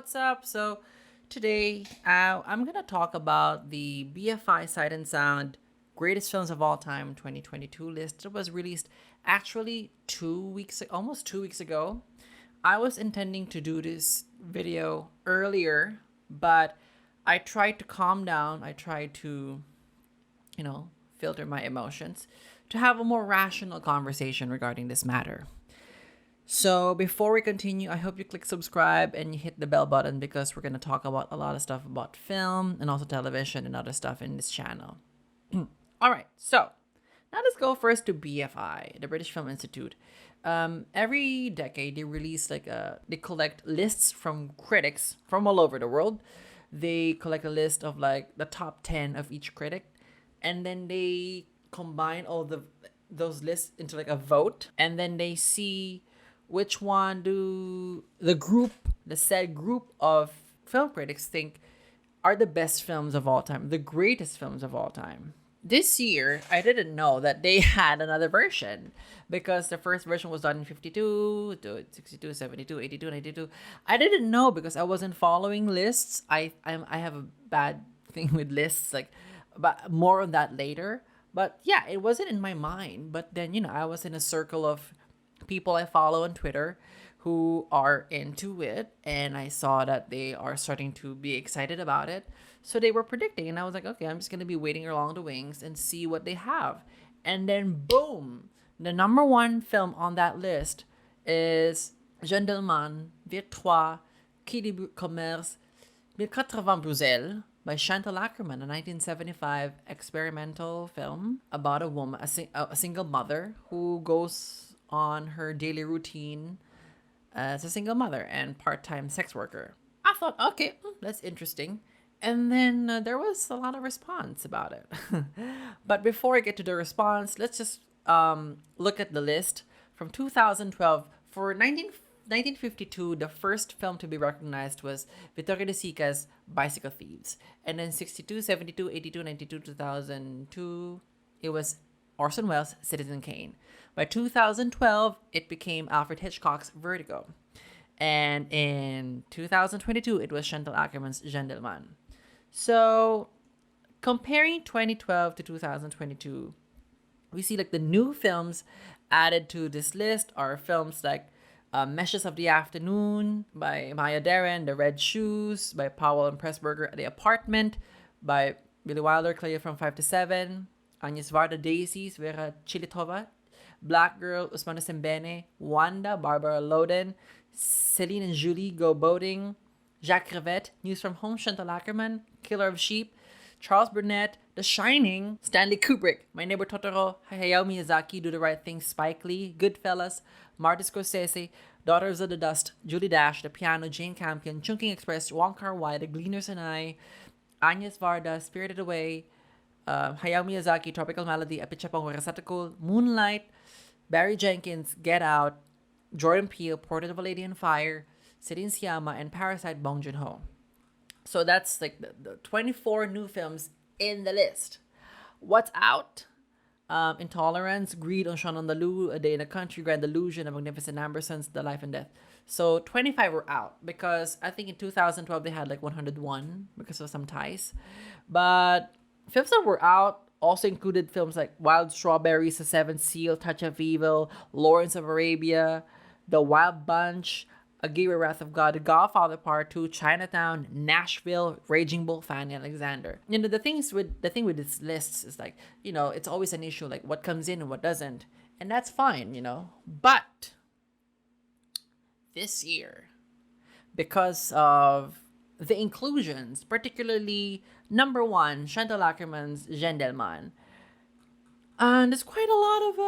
what's up? So, today I'm gonna talk about the BFI Sight and Sound Greatest Films of All Time 2022 list. It was released actually almost 2 weeks ago. I was intending to do this video earlier, but I tried to calm down. I tried to, filter my emotions to have a more rational conversation regarding this matter. So before we continue, I hope you click subscribe and you hit the bell button because we're going to talk about a lot of stuff about film and also television and other stuff in this channel. All right, so now let's go first to BFI, the British Film Institute. Every decade they release they collect lists from critics from all over the world. They collect a list of the top 10 of each critic, and then they combine all those lists into a vote, and then they see which one do the said group of film critics think are the best films of all time, the greatest films of all time. This year, I didn't know that they had another version because the first version was done in 52, 62, 72, 82, 92. I didn't know because I wasn't following lists. I have a bad thing with lists, but more on that later. But yeah, it wasn't in my mind. But then, I was in a circle of people I follow on Twitter who are into it, and I saw that they are starting to be excited about it. So they were predicting, and I was like, okay, I'm just going to be waiting along the wings and see what they have. And then boom, the number one film on that list is Jeanne Dielman, QUAI DU COMMERCE, 1080 Bruxelles by Chantal Akerman, a 1975 experimental film about a woman, a single mother who goes on her daily routine as a single mother and part-time sex worker. I thought, okay, that's interesting. And then there was a lot of response about it. But before I get to the response, let's just look at the list. From 2012, for 1952, the first film to be recognized was Vittorio De Sica's Bicycle Thieves. And then 62, 72, 82, 92, 2002, it was Orson Welles' Citizen Kane. By 2012, it became Alfred Hitchcock's Vertigo. And in 2022, it was Chantal Akerman's Jeanne Dielman. So, comparing 2012 to 2022, we see the new films added to this list are films like Meshes of the Afternoon by Maya Deren, The Red Shoes by Powell and Pressburger, The Apartment by Billy Wilder, Cleo from 5 to 7, Agnes Varda, Daisies, Vera Chilitova, Black Girl, Usmano Sembene, Wanda, Barbara Loden, Celine and Julie Go Boating, Jacques Rivette, News from Home, Chantal Akerman, Killer of Sheep, Charles Burnett, The Shining, Stanley Kubrick, My Neighbor Totoro, Hayao Miyazaki, Do the Right Thing, Spike Lee, Goodfellas, Martin Scorsese, Daughters of the Dust, Julie Dash, The Piano, Jane Campion, Chungking Express, Wong Kar-wai, The Gleaners and I, Agnes Varda, Spirited Away, Hayao Miyazaki, Tropical Malady, Apichapong Rasatako, Moonlight, Barry Jenkins, Get Out, Jordan Peele, Portrait of a Lady on Fire, Celine Sciamma, and Parasite, Bong Joon-ho. So that's the 24 new films in the list. What's out? Intolerance, Greed, On Sean on the Loo, A Day in the Country, Grand Illusion, A Magnificent Ambersons, The Life and Death. So 25 were out because I think in 2012 they had 101 because of some ties. But films that were out also included films like Wild Strawberries, The Seventh Seal, Touch of Evil, Lawrence of Arabia, The Wild Bunch, Aguirre, Wrath of God, The Godfather Part 2, Chinatown, Nashville, Raging Bull, Fanny Alexander. The thing with this list is it's always an issue, what comes in and what doesn't. And that's fine, But this year, because of the inclusions, particularly number one, Chantal Akerman's Jeanne Dielman, and there's quite a lot of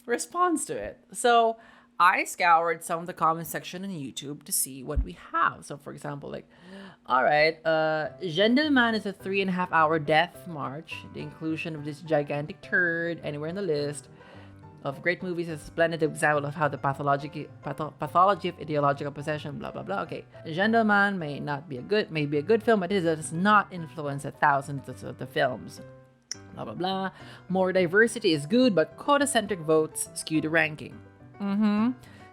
response to it. So I scoured some of the comment section on YouTube to see what we have. So, for example, all right, Jeanne Dielman is a 3.5 hour death march. The inclusion of this gigantic turd anywhere in the list of great movies is a splendid example of how the pathology of ideological possession, blah, blah, blah. Okay, Jeanne Dielman may be a good film, but it does not influence thousands of the films. Blah, blah, blah. More diversity is good, but quota-centric votes skew the ranking.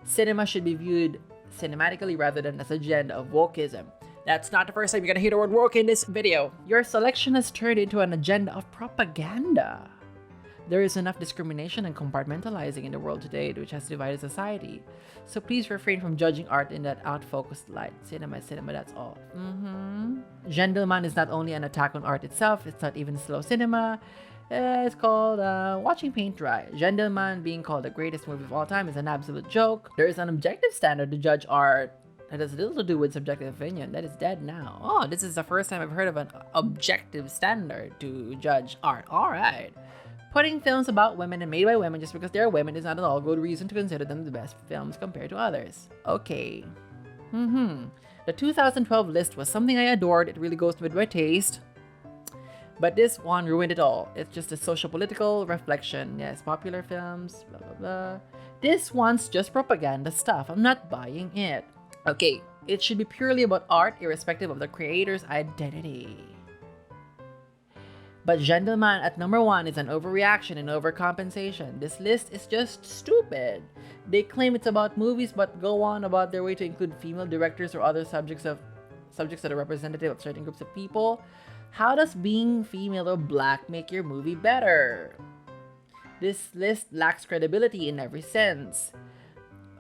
Cinema should be viewed cinematically rather than as agenda of wokeism. That's not the first time you're gonna hear the word woke in this video. Your selection has turned into an agenda of propaganda. There is enough discrimination and compartmentalizing in the world today, which has divided society. So please refrain from judging art in that out-focused light. Cinema, that's all. Jeanne Dielman is not only an attack on art itself, it's not even slow cinema. It's called Watching Paint Dry. Jeanne Dielman being called the greatest movie of all time is an absolute joke. There is an objective standard to judge art that has little to do with subjective opinion. That is dead now. Oh, this is the first time I've heard of an objective standard to judge art. Alright. Putting films about women and made by women just because they're women is not at all good reason to consider them the best films compared to others. Okay. The 2012 list was something I adored. It really goes with my taste. But this one ruined it all. It's just a socio-political reflection. Yes, popular films, blah, blah, blah. This one's just propaganda stuff. I'm not buying it. Okay, it should be purely about art, irrespective of the creator's identity. But Jeanne Dielman at number 1 is an overreaction and overcompensation. This list is just stupid. They claim it's about movies, but go on about their way to include female directors or other subjects that are representative of certain groups of people. How does being female or black make your movie better? This list lacks credibility in every sense.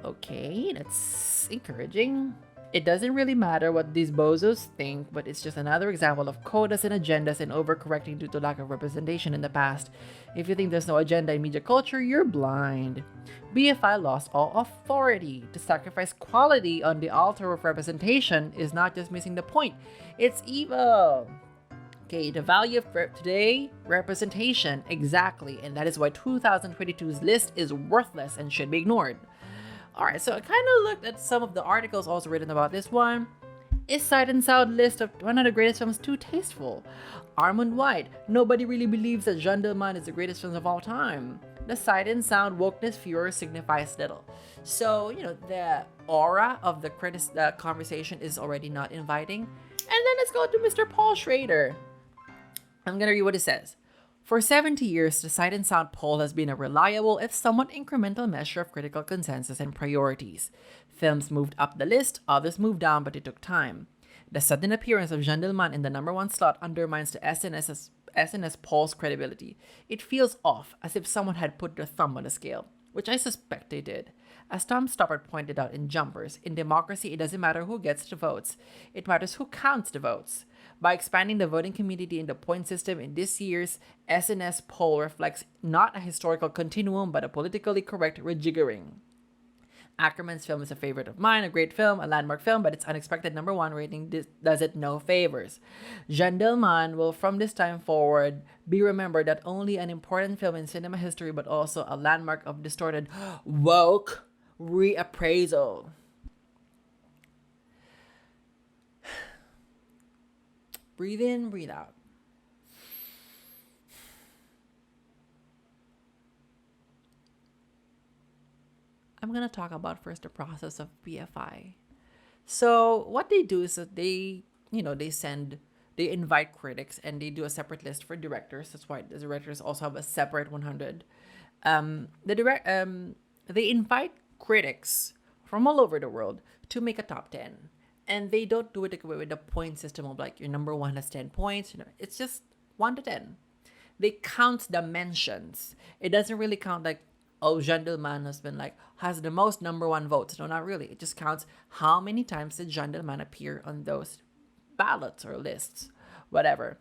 Okay, that's encouraging. It doesn't really matter what these bozos think, but it's just another example of quotas and agendas and overcorrecting due to lack of representation in the past. If you think there's no agenda in media culture, you're blind. BFI lost all authority. To sacrifice quality on the altar of representation is not just missing the point, it's evil. Okay, the value of today, representation, exactly, and that is why 2022's list is worthless and should be ignored. Alright, so I kind of looked at some of the articles also written about this one. Is Sight and Sound list of 100 greatest films too tasteful? Armand White, nobody really believes that Jeanne Dielman is the greatest film of all time. The Sight and Sound wokeness furor signifies little. So, the aura of the conversation is already not inviting. And then let's go to Mr. Paul Schrader. I'm gonna read what it says. For 70 years, the Sight and Sound poll has been a reliable, if somewhat incremental measure of critical consensus and priorities. Films moved up the list, others moved down, but it took time. The sudden appearance of Jeanne Dielman in the number 1 slot undermines the SNS poll's credibility. It feels off, as if someone had put their thumb on the scale, which I suspect they did. As Tom Stoppard pointed out in Jumpers, in democracy it doesn't matter who gets the votes, it matters who counts the votes. By expanding the voting community in the point system in this year's SNS poll reflects not a historical continuum but a politically correct rejiggering. Akerman's film is a favorite of mine, a great film, a landmark film, but its unexpected number 1 rating does it no favors. Jeanne Dielman will from this time forward be remembered not only an important film in cinema history but also a landmark of distorted woke reappraisal. Breathe in, breathe out. I'm going to talk about first the process of BFI. So what they do is that they invite critics and they do a separate list for directors. That's why the directors also have a separate 100. They invite critics from all over the world to make a top 10. And they don't do it with the point system of like your number 1 has 10 points. It's just 1 to 10. They count the mentions. It doesn't really count like, oh, Jeanne Dielman has the most number 1 votes. No, not really. It just counts how many times did Jeanne Dielman appear on those ballots or lists, whatever.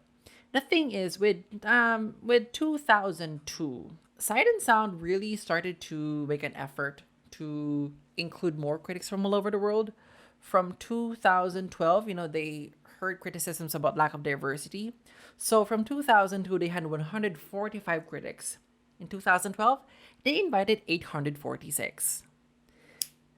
The thing is, with 2002, Sight and Sound really started to make an effort to include more critics from all over the world. From 2012, they heard criticisms about lack of diversity. So from 2002, they had 145 critics. In 2012, they invited 846.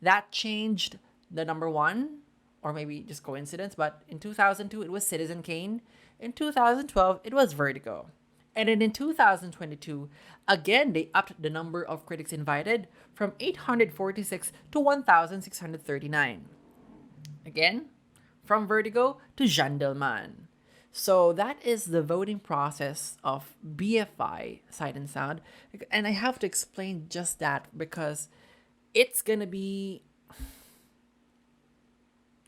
That changed the number 1, or maybe just coincidence, but in 2002, it was Citizen Kane. In 2012, it was Vertigo. And then in 2022, again, they upped the number of critics invited from 846 to 1,639. Again, from Vertigo to Jeanne Dielman. So that is the voting process of BFI Sight and Sound. And I have to explain just that because it's going to be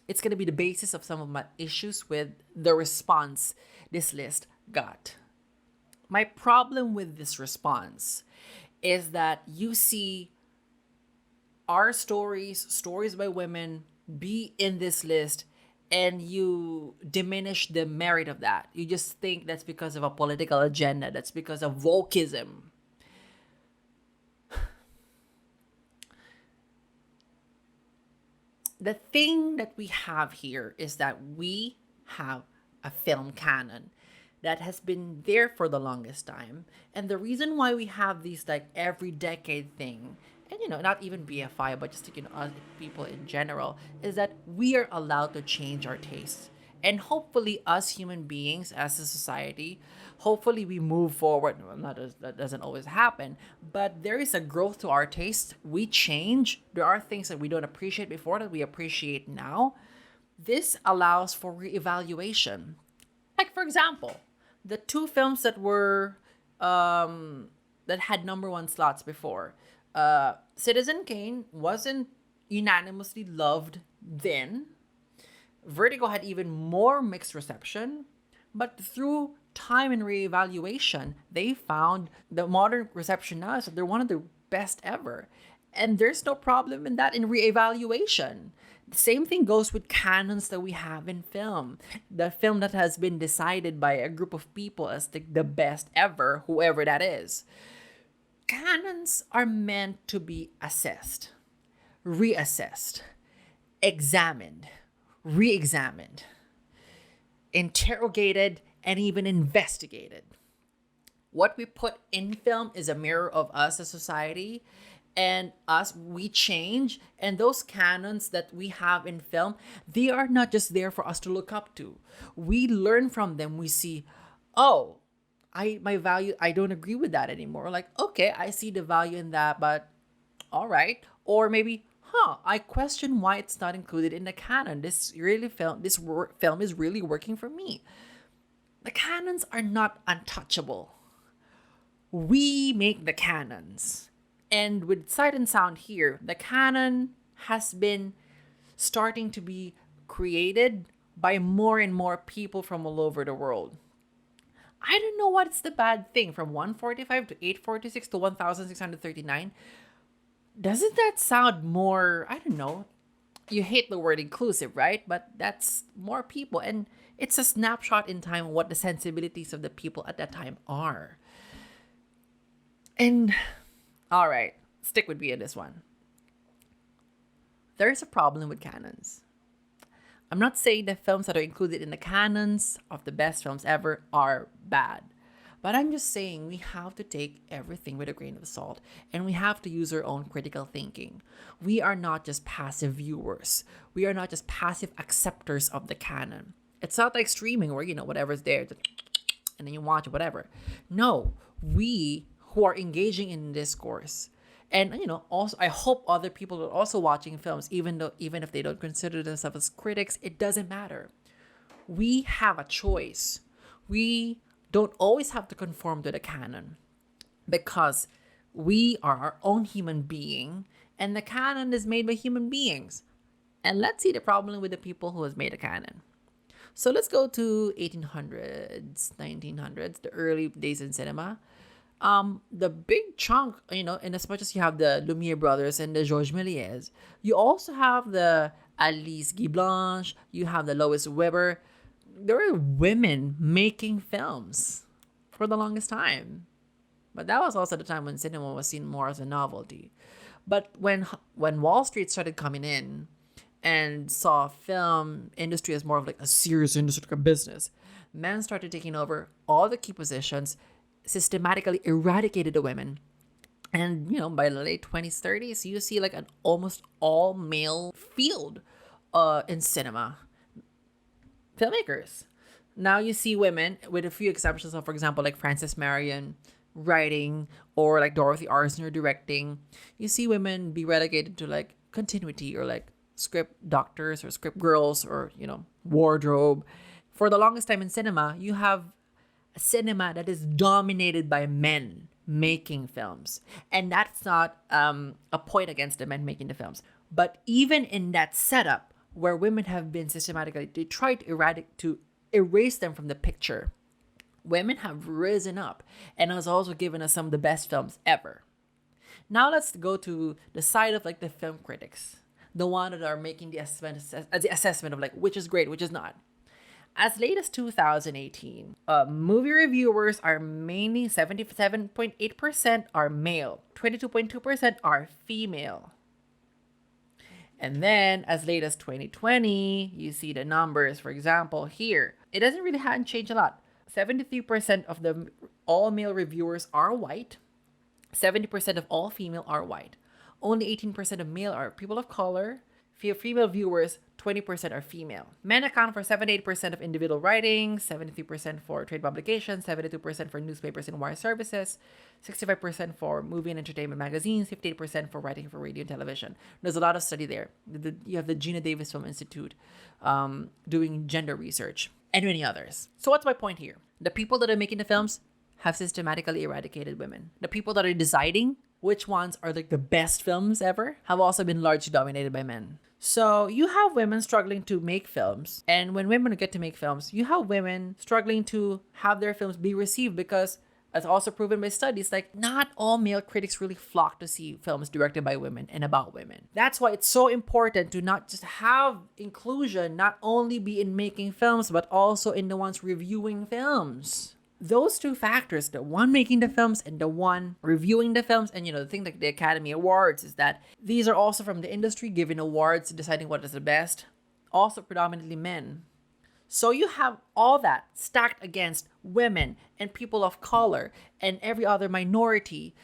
It's going to be the basis of some of my issues with the response this list got. My problem with this response is that you see our stories by women, be in this list, and you diminish the merit of that. You just think that's because of a political agenda, that's because of wokeism. The thing that we have here is that we have a film canon that has been there for the longest time. And the reason why we have these like every decade thing, and not even BFI, but just us people in general, is that we are allowed to change our tastes. And hopefully, us human beings as a society, hopefully we move forward. Well, that doesn't always happen, but there is a growth to our taste. We change. There are things that we don't appreciate before that we appreciate now. This allows for reevaluation. Like, for example, the two films that had number one slots before. Citizen Kane wasn't unanimously loved then. Vertigo had even more mixed reception, but through time and reevaluation, they found the modern reception now is that they're one of the best ever. And there's no problem in that in reevaluation. The same thing goes with canons that we have in film. The film that has been decided by a group of people as the best ever, whoever that is. Canons are meant to be assessed, reassessed, examined, re-examined, interrogated, and even investigated. What we put in film is a mirror of us as society, and we change. And those canons that we have in film, they are not just there for us to look up to. We learn from them. We see, oh, my value, I don't agree with that anymore. Like, okay, I see the value in that, but all right. Or maybe, I question why it's not included in the canon. This film is really working for me. The canons are not untouchable. We make the canons. And with Sight and Sound here, the canon has been starting to be created by more and more people from all over the world. I don't know what's the bad thing from 145 to 846 to 1639. Doesn't that sound more, I don't know, you hate the word inclusive, right? But that's more people. And it's a snapshot in time of what the sensibilities of the people at that time are. And, all right, stick with me in this one. There's a problem with canons. I'm not saying that films that are included in the canons of the best films ever are bad. But I'm just saying we have to take everything with a grain of salt, and we have to use our own critical thinking. We are not just passive viewers. We are not just passive acceptors of the canon. It's not like streaming where, whatever's there, and then you watch whatever. No, we who are engaging in discourse, and also I hope other people are also watching films, even if they don't consider themselves as critics, it doesn't matter. We have a choice. We don't always have to conform to the canon because we are our own human being and the canon is made by human beings. And let's see the problem with the people who has made a canon. So let's go to 1800s, 1900s, the early days in cinema. The big chunk, and as much as you have the Lumiere brothers and the Georges Méliès, you also have the Alice Guy Blanche, you have the Lois Weber. There were women making films for the longest time. But that was also the time when cinema was seen more as a novelty. But when Wall Street started coming in and saw film industry as more of like a serious industry, like a business, men started taking over all the key positions, systematically eradicated the women. And, by the late 20s, 30s, you see like an almost all male field in cinema. Filmmakers. Now you see women, with a few exceptions of, for example, like Frances Marion writing or like Dorothy Arzner directing. You see women be relegated to like continuity or like script doctors or script girls or, wardrobe. For the longest time in cinema, you have a cinema that is dominated by men making films. And that's not a point against the men making the films. But even in that setup, where women have been systematically, they try to erase them from the picture. Women have risen up and has also given us some of the best films ever. Now let's go to the side of like the film critics, the one that are making the assessment of like which is great, which is not. As late as 2018, movie reviewers are mainly 77.8% are male, 22.2% are female. And then as late as 2020, you see the numbers, for example, here. It doesn't really hadn't changed a lot. 73% of the all male reviewers are white. 70% of all female are white. Only 18% of male are people of color. Female viewers, 20% are female. Men account for 78% of individual writing, 73% for trade publications, 72% for newspapers and wire services, 65% for movie and entertainment magazines, 58% for writing for radio and television. There's a lot of study there. You have the Gina Davis Film Institute doing gender research, and many others. So what's my point here? The people that are making the films have systematically eradicated women. The people that are deciding which ones are like the best films ever have also been largely dominated by men. So you have women struggling to make films. And when women get to make films, you have women struggling to have their films be received because, as also proven by studies, like not all male critics really flock to see films directed by women and about women. That's why it's so important to not just have inclusion, not only be in making films, but also in the ones reviewing films. Those two factors, the one making the films and the one reviewing the films, and the thing like the Academy Awards is that these are also from the industry giving awards, deciding what is the best, also predominantly men. So you have all that stacked against women and people of color and every other minority.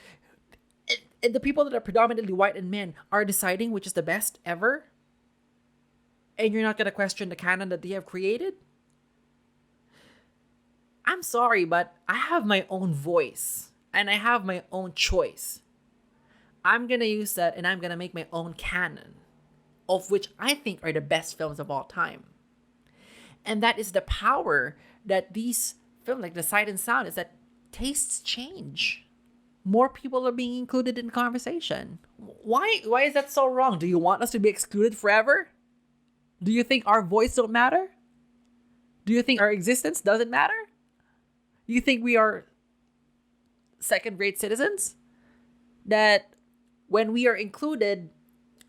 And the people that are predominantly white and men are deciding which is the best ever. And you're not going to question the canon that they have created? I'm sorry, but I have my own voice and I have my own choice. I'm going to use that and I'm going to make my own canon, of which I think are the best films of all time. And that is the power that these films, like the Sight and Sound, is that tastes change. More people are being included in conversation. Why is that so wrong? Do you want us to be excluded forever? Do you think our voice don't matter? Do you think our existence doesn't matter? You think we are second-rate citizens? That when we are included,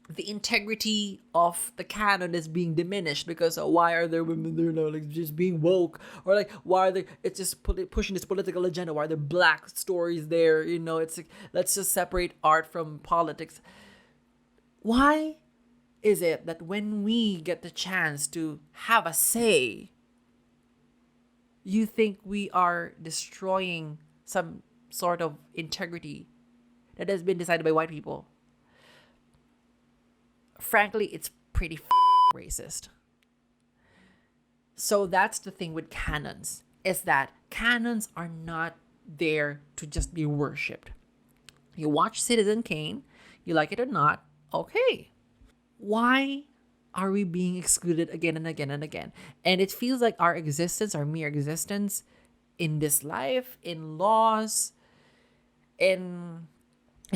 the integrity of the canon is being diminished because why are there women there now, like just being woke, or like why are they? It's just pushing this political agenda. Why are there black stories there? It's like, let's just separate art from politics. Why is it that when we get the chance to have a say, you think we are destroying some sort of integrity that has been decided by white people? Frankly, it's pretty racist. So that's the thing with canons, is that canons are not there to just be worshipped. You watch Citizen Kane, you like it or not, okay. Why are we being excluded again and again and again? And it feels like our existence, our mere existence in this life, in laws, and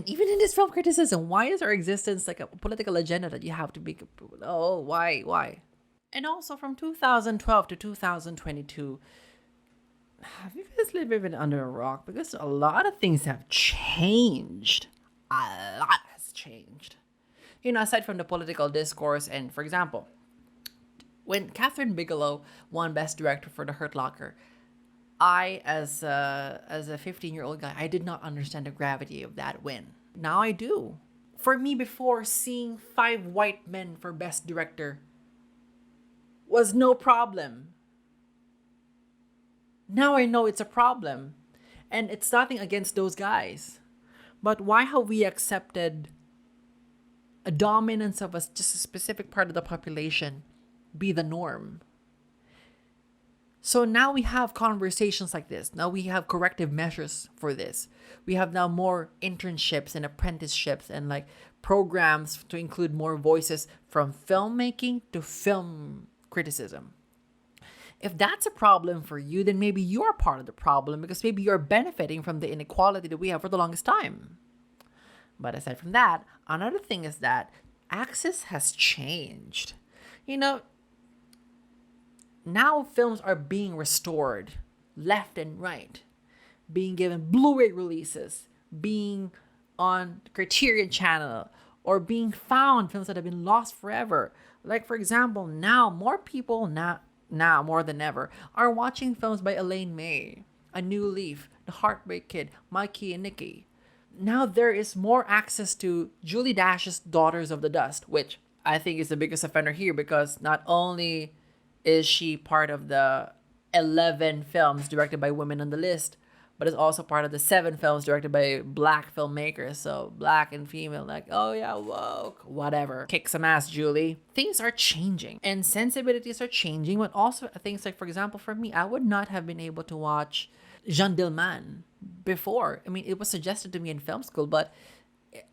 even in this film criticism, why is our existence like a political agenda that you have to be, why? And also from 2012 to 2022, have you guys lived under a rock? Because a lot of things have changed. A lot has changed. Aside from the political discourse, and for example, when Catherine Bigelow won Best Director for The Hurt Locker, I, as a 15-year-old guy, I did not understand the gravity of that win. Now I do. For me, before, seeing 5 white men for Best Director was no problem. Now I know it's a problem. And it's nothing against those guys. But why have we accepted a dominance of just a specific part of the population be the norm? So now we have conversations like this. Now we have corrective measures for this. We have now more internships and apprenticeships and like programs to include more voices from filmmaking to film criticism. If that's a problem for you, then maybe you're part of the problem because maybe you're benefiting from the inequality that we have for the longest time. But aside from that, another thing is that access has changed. You know, now films are being restored left and right, being given Blu-ray releases, being on Criterion Channel, or being found films that have been lost forever. Like, for example, now more people now more than ever are watching films by Elaine May, A New Leaf, The Heartbreak Kid, Mikey and Nikki. Now there is more access to Julie Dash's Daughters of the Dust, which I think is the biggest offender here, because not only is she part of the 11 films directed by women on the list, but is also part of the 7 films directed by black filmmakers. So black and female, like, oh yeah, woke, whatever. Kick some ass, Julie. Things are changing and sensibilities are changing, but also things like, for example, for me, I would not have been able to watch Jeanne Dielman before. I mean, it was suggested to me in film school, but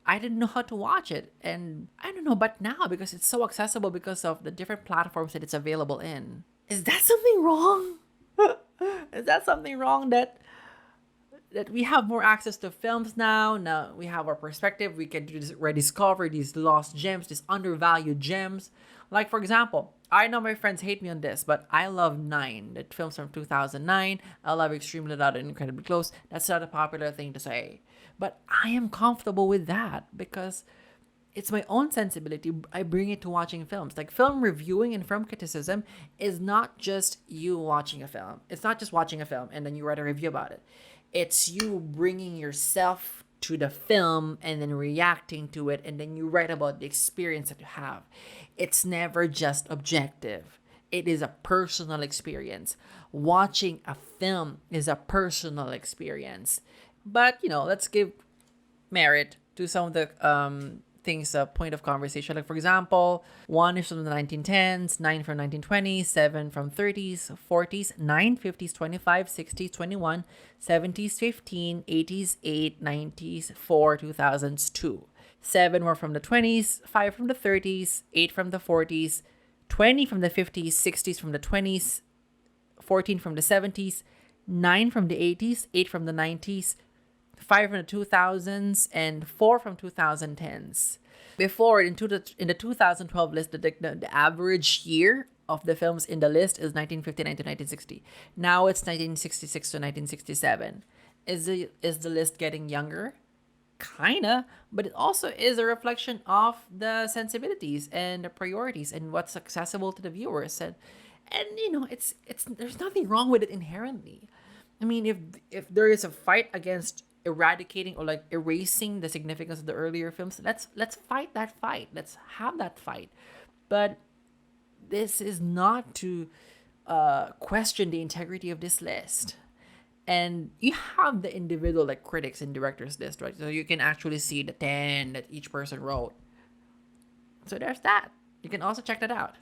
I didn't know how to watch it. And I don't know, but now, because it's so accessible because of the different platforms that it's available in. Is that something wrong? Is that something wrong that we have more access to films now? Now we have our perspective. We can rediscover these lost gems, these undervalued gems. Like, for example, I know my friends hate me on this, but I love Nine, the films from 2009. I love Extremely Loud and Incredibly Close. That's not a popular thing to say, but I am comfortable with that because it's my own sensibility. I bring it to watching films. Like, film reviewing and film criticism is not just you watching a film. It's not just watching a film and then you write a review about it. It's you bringing yourself to the film and then reacting to it, and then you write about the experience that you have. It's never just objective. It is a personal experience. Watching a film is a personal experience. But, let's give merit to some of the things, point of conversation. Like, for example, 1 is from the 1910s, 9 from 1920s, 7 from 30s, 40s, 9, 50s, 25, 60s, 21, 70s, 15, 80s, 8, 90s, 4, 2000s, 2. 7 were from the 20s, 5 from the 30s, 8 from the 40s, 20 from the 50s, 60s from the 20s, 14 from the 70s, 9 from the 80s, 8 from the 90s, 5 from the 2000s, and 4 from 2010s. Before, in the 2012 list, the average year of the films in the list is 1959 to 1960. Now it's 1966 to 1967. Is the list getting younger? Kinda, but it also is a reflection of the sensibilities and the priorities and what's accessible to the viewers. And it's there's nothing wrong with it inherently. I mean, if there is a fight against eradicating or like erasing the significance of the earlier films, let's fight that fight. Let's have that fight. But this is not to question the integrity of this list. And you have the individual like critics and directors list, right? So you can actually see the 10 that each person wrote. So there's that. You can also check that out.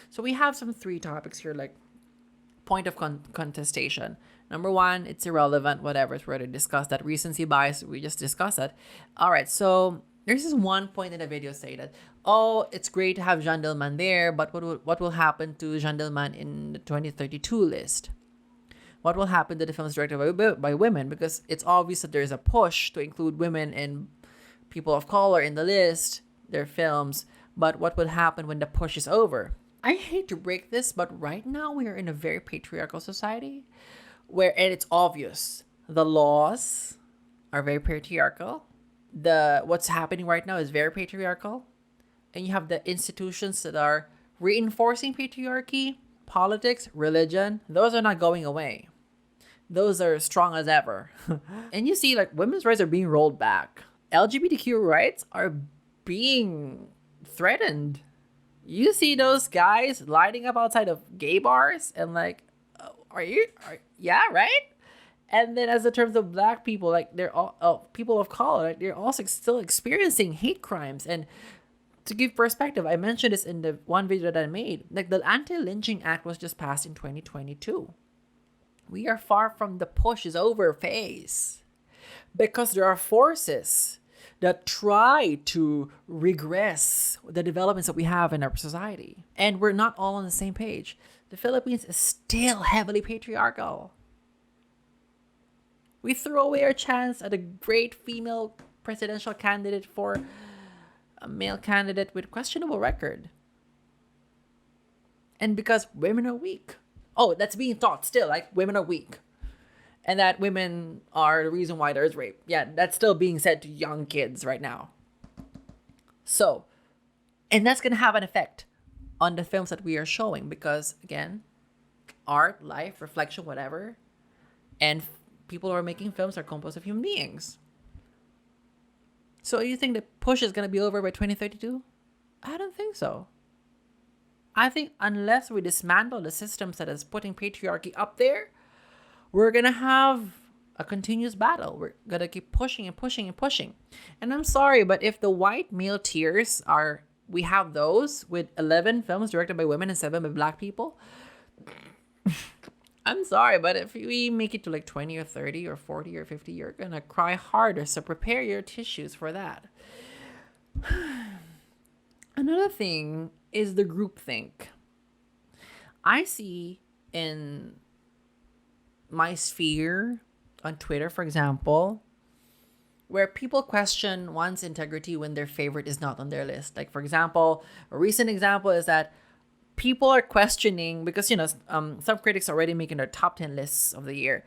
So we have some 3 topics here, like point of contestation. Number 1, it's irrelevant, whatever. It's already discussed that. Recency bias, we just discussed that. All right, so there's this one point in the video say that, oh, it's great to have Jeanne Dielman there, but what will happen to Jeanne Dielman in the 2032 list? What will happen to the films directed by women? Because it's obvious that there's a push to include women and people of color in the list, their films. But what will happen when the push is over? I hate to break this, but right now we are in a very patriarchal society and it's obvious. The laws are very patriarchal. What's happening right now is very patriarchal. And you have the institutions that are reinforcing patriarchy, politics, religion. Those are not going away. Those are strong as ever. And you see, like, women's rights are being rolled back. LGBTQ rights are being threatened. You see those guys lighting up outside of gay bars and like, yeah, right? And then as in terms of black people, like they're all people of color, like, they're also still experiencing hate crimes. And to give perspective, I mentioned this in the one video that I made. Like, the Anti-Lynching Act was just passed in 2022. We are far from the push is over phase because there are forces that try to regress the developments that we have in our society. And we're not all on the same page. The Philippines is still heavily patriarchal. We threw away our chance at a great female presidential candidate for a male candidate with questionable record. And because women are weak. Oh, that's being taught still, like women are weak. And that women are the reason why there's rape. Yeah, that's still being said to young kids right now. So, and that's going to have an effect on the films that we are showing because, again, art, life, reflection, whatever, and people who are making films are composed of human beings. So you think the push is going to be over by 2032? I don't think so. I think unless we dismantle the systems that is putting patriarchy up there, we're going to have a continuous battle. We're going to keep pushing and pushing and pushing. And I'm sorry, but if the white male tiers are, we have those with 11 films directed by women and 7 by black people. I'm sorry, but if we make it to like 20 or 30 or 40 or 50, you're going to cry harder. So prepare your tissues for that. Another thing is the groupthink. I see in my sphere on Twitter, for example, where people question one's integrity when their favorite is not on their list. Like, for example, a recent example is that people are questioning because, some critics are already making their top 10 lists of the year.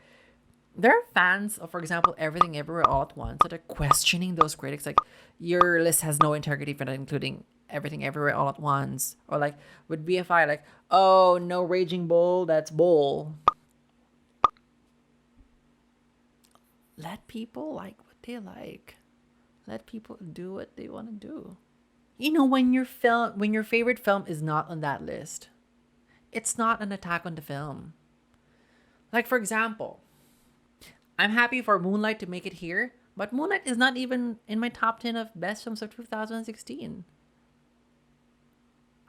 There are fans of, for example, Everything Everywhere All at Once that are questioning those critics. Like, your list has no integrity for not including Everything Everywhere All at Once. Or like with BFI, like, oh, no Raging Bull, that's bull. Let people like what they like. Let people do what they want to do. When your favorite film is not on that list, it's not an attack on the film. Like, for example, I'm happy for Moonlight to make it here, but Moonlight is not even in my top 10 of best films of 2016.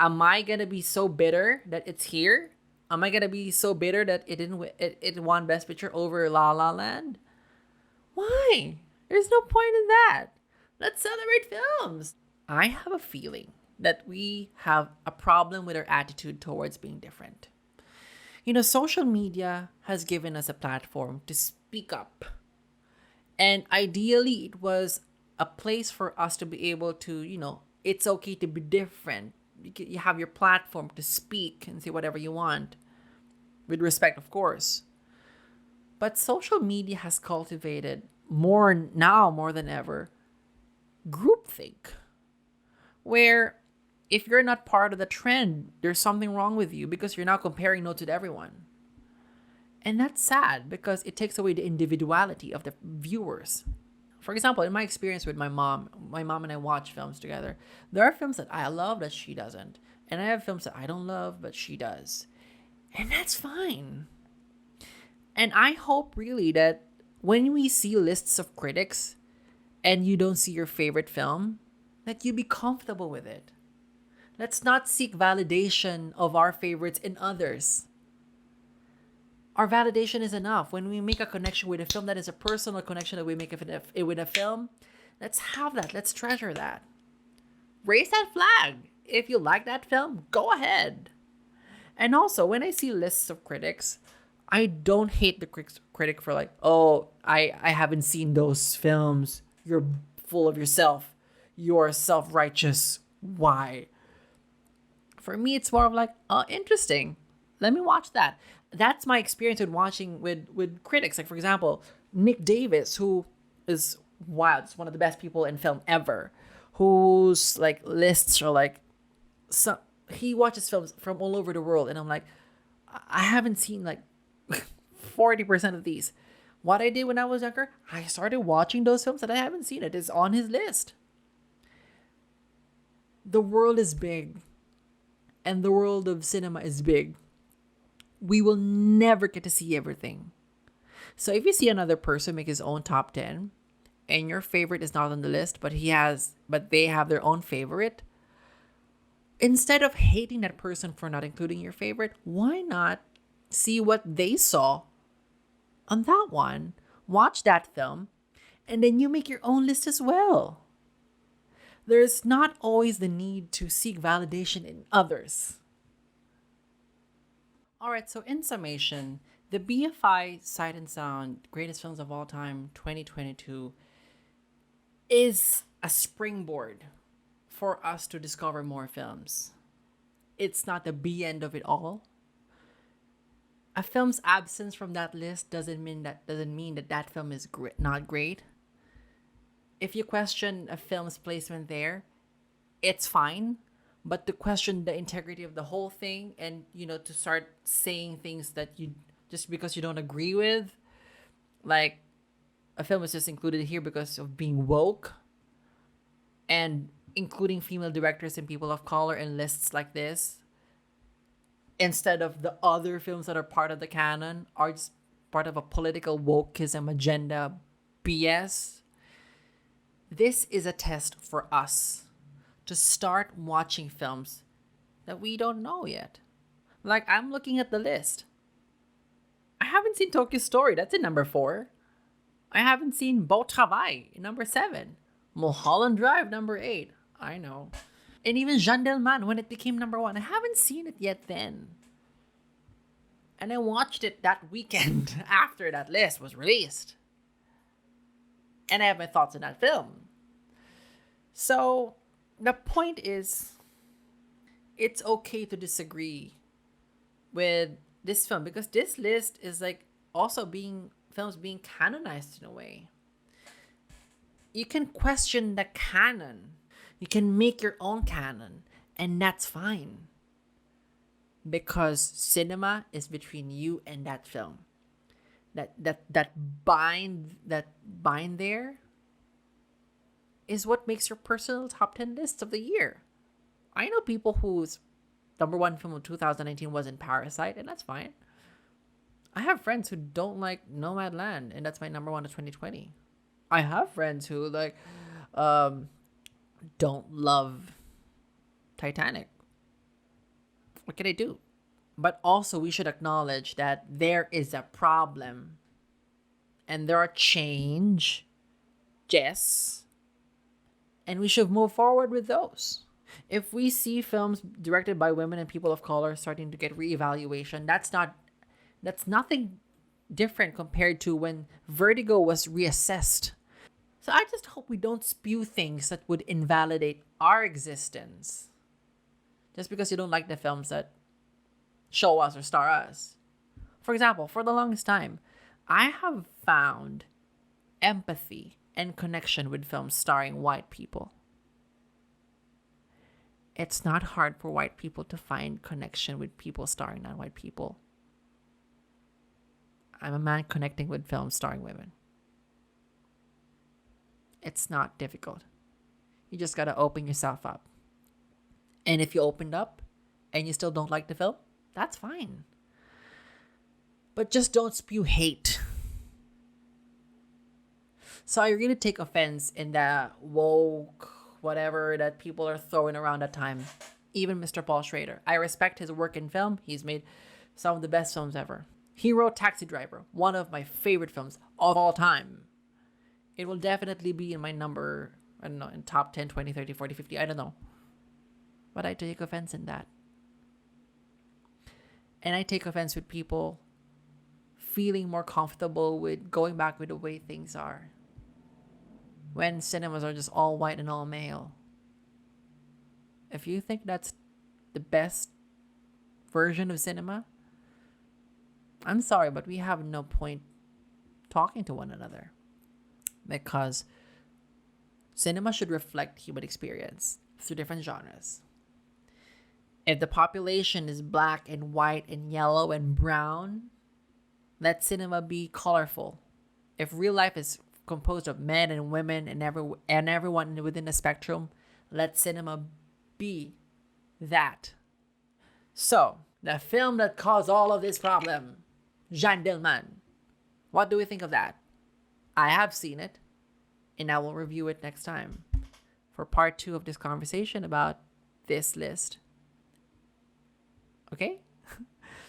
Am I gonna be so bitter that it's here? Am I gonna be so bitter that it won Best Picture over La La Land? Why? There's no point in that. Let's celebrate films. I have a feeling that we have a problem with our attitude towards being different. Social media has given us a platform to speak up. And ideally, it was a place for us to be able to, it's okay to be different. You have your platform to speak and say whatever you want. With respect, of course. But social media has cultivated more than ever groupthink, where if you're not part of the trend, there's something wrong with you because you're now comparing notes with everyone. And that's sad because it takes away the individuality of the viewers. For example, in my experience with my mom and I watch films together. There are films that I love that she doesn't. And I have films that I don't love, but she does. And that's fine. And I hope really that when we see lists of critics and you don't see your favorite film, that you be comfortable with it. Let's not seek validation of our favorites in others. Our validation is enough. When we make a connection with a film, that is a personal connection that we make with a film, let's have that. Let's treasure that. Raise that flag. If you like that film, go ahead. And also, when I see lists of critics, I don't hate the critic for like, oh, I haven't seen those films. You're full of yourself. You're self-righteous. Why? For me, it's more of like, oh, interesting. Let me watch that. That's my experience with watching with critics. Like, for example, Nick Davis, who is wild. It's one of the best people in film ever. Whose like lists are like, he watches films from all over the world. And I'm like, I haven't seen like 40% of these. What I did when I was younger, I started watching those films that I haven't seen. It is on his list. The world is big. And the world of cinema is big. We will never get to see everything. So if you see another person make his own top 10 and your favorite is not on the list, but they have their own favorite, instead of hating that person for not including your favorite, why not see what they saw on that one, watch that film, and then you make your own list as well. There's not always the need to seek validation in others. All right, so in summation, the BFI Sight and Sound Greatest Films of All Time 2022 is a springboard for us to discover more films. it's not the be end of it all. A film's absence from that list doesn't mean that film is not great. If you question a film's placement there, it's fine. But to question the integrity of the whole thing, and to start saying things that you just because you don't agree with, like a film is just included here because of being woke, and including female directors and people of color in lists like this, instead of the other films that are part of the canon, are just part of a political wokeism agenda BS. This is a test for us to start watching films that we don't know yet. Like, I'm looking at the list. I haven't seen Tokyo Story. That's in number 4. I haven't seen Beau Travail in number 7. Mulholland Drive, number 8. I know. And even Jeanne Dielman, when it became number 1. I haven't seen it yet then. And I watched it that weekend after that list was released. And I have my thoughts on that film. So, the point is, it's okay to disagree with this film, because this list is like also films being canonized in a way. You can question the canon. You can make your own canon, and that's fine. Because cinema is between you and that film. That bind there is what makes your personal top 10 lists of the year. I know people whose number 1 film of 2019 was in Parasite, and that's fine. I have friends who don't like Nomadland, and that's my number 1 of 2020. I have friends who don't love Titanic. What can I do? But also, we should acknowledge that there is a problem, and there are changes, and we should move forward with those. If we see films directed by women and people of color starting to get reevaluation, that's nothing different compared to when Vertigo was reassessed. So I just hope we don't spew things that would invalidate our existence just because you don't like the films that show us or star us. For example, for the longest time, I have found empathy and connection with films starring white people. It's not hard for white people to find connection with people starring non-white people. I'm a man connecting with films starring women. It's not difficult. You just gotta open yourself up. And if you opened up and you still don't like the film, that's fine. But just don't spew hate. So I really take offense in the woke, whatever that people are throwing around at time. Even Mr. Paul Schrader. I respect his work in film. He's made some of the best films ever. He wrote Taxi Driver, one of my favorite films of all time. It will definitely be in my number, I don't know, in top 10, 20, 30, 40, 50, I don't know. But I take offense in that. And I take offense with people feeling more comfortable with going back with the way things are, when cinemas are just all white and all male. If you think that's the best version of cinema, I'm sorry, but we have no point talking to one another. Because cinema should reflect human experience through different genres. If the population is black and white and yellow and brown, let cinema be colorful. If real life is composed of men and women and everyone within the spectrum, let cinema be that. So, the film that caused all of this problem, Jeanne Dielman. What do we think of that? I have seen it, and I will review it next time for part 2 of this conversation about this list. Okay?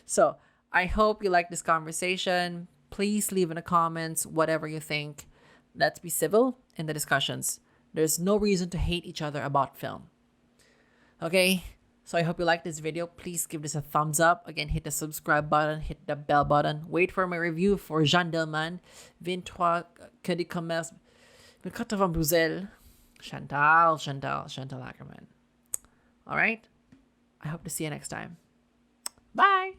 So, I hope you like this conversation. Please leave in the comments whatever you think. Let's be civil in the discussions. There's no reason to hate each other about film. Okay? So I hope you like this video. Please give this a thumbs up. Again, hit the subscribe button, hit the bell button. Wait for my review for Jeanne Dielman, 23 QUAI DU COMMERCE, 24 Bruxelles, Chantal Akerman. All right? I hope to see you next time. Bye.